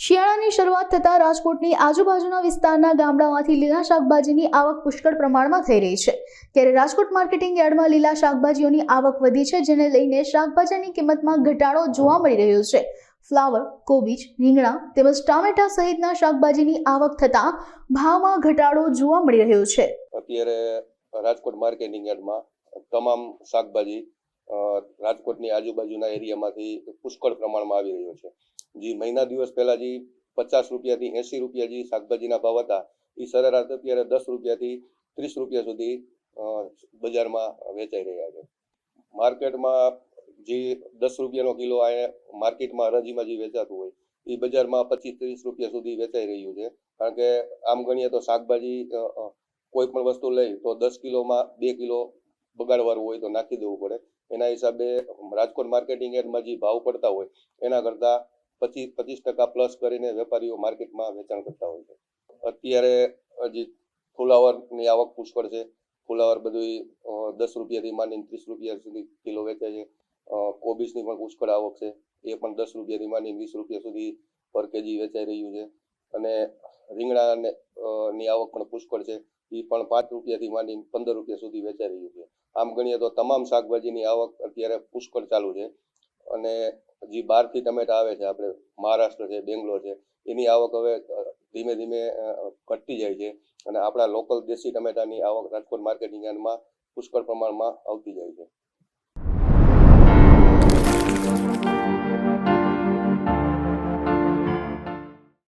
શિયાળાની શરૂઆત થતાં રાજકોટની આજુબાજુના વિસ્તારના ગામડામાંથી લીલા શાકભાજીની આવક પુષ્કળ પ્રમાણમાં થઈ રહી છે। ત્યારે રાજકોટ માર્કેટિંગ યાર્ડમાં લીલા શાકભાજીઓની આવક વધી છે, જેને લઈને શાકભાજીની કિંમતમાં ઘટાડો જોવા મળી રહ્યો છે। ફ્લાવર, કોબીજ, રીંગણા તેમજ ટામેટા સહિતના શાકભાજીની આવક થતાં ભાવમાં ઘટાડો જોવા મળી રહ્યો છે। અત્યારે રાજકોટ માર્કેટિંગ યાર્ડમાં તમામ શાકભાજી રાજકોટની આજુબાજુના એરિયામાંથી પુષ્કળ પ્રમાણમાં આવી રહ્યો છે। જે મહિના દિવસ પહેલા જે 50 રૂપિયાથી 80 રૂપિયા જે શાકભાજીના ભાવ હતા એ સરેરાશ અત્યારે 10 રૂપિયાથી 30 રૂપિયા સુધી બજારમાં વેચાઈ રહ્યા છે। માર્કેટમાં જે 10 રૂપિયાનો કિલો આ માર્કેટમાં હરાજીમાં જે વેચાતું હોય એ બજારમાં 25-30 રૂપિયા સુધી વેચાઈ રહ્યું છે। કારણ કે આમ ગણીએ તો શાકભાજી કોઈ પણ વસ્તુ લઈ તો 10 કિલોમાં 2 કિલો બગાડવાળું હોય તો નાખી દેવું પડે। એના હિસાબે રાજકોટ માર્કેટિંગ યાર્ડમાં જે ભાવ પડતા હોય એના કરતાં 25% પ્લસ કરીને વેપારીઓ માર્કેટમાં વેચાણ કરતા હોય છે। અત્યારે જે ફુલાવરની આવક પુષ્કળ છે। ફુલાવર બધું 10 રૂપિયાથી માંડીને 30 રૂપિયા સુધી કિલો વેચાય છે। કોબીજની પણ પુષ્કળ આવક છે, એ પણ 10 રૂપિયાથી માંડીને 20 રૂપિયા સુધી પર કેજી વેચાઈ રહ્યું છે। અને રીંગણાની આવક પણ પુષ્કળ છે, એ પણ 5 રૂપિયાથી માંડીને 15 રૂપિયા સુધી વેચાઈ રહ્યું છે। આમ ગણીએ તો તમામ શાકભાજીની આવક અત્યારે પુષ્કળ ચાલુ છે। અને જે બહારથી ટમેટા આવે છે, આપણે મહારાષ્ટ્ર છે, બેંગ્લોર છે, એની આવક હવે ધીમે ધીમે ઘટતી જાય છે અને આપણા લોકલ દેશી ટમેટાની આવક રાજકોટ માર્કેટિંગ યાર્ડમાં પુષ્કળ પ્રમાણમાં આવતી જાય છે।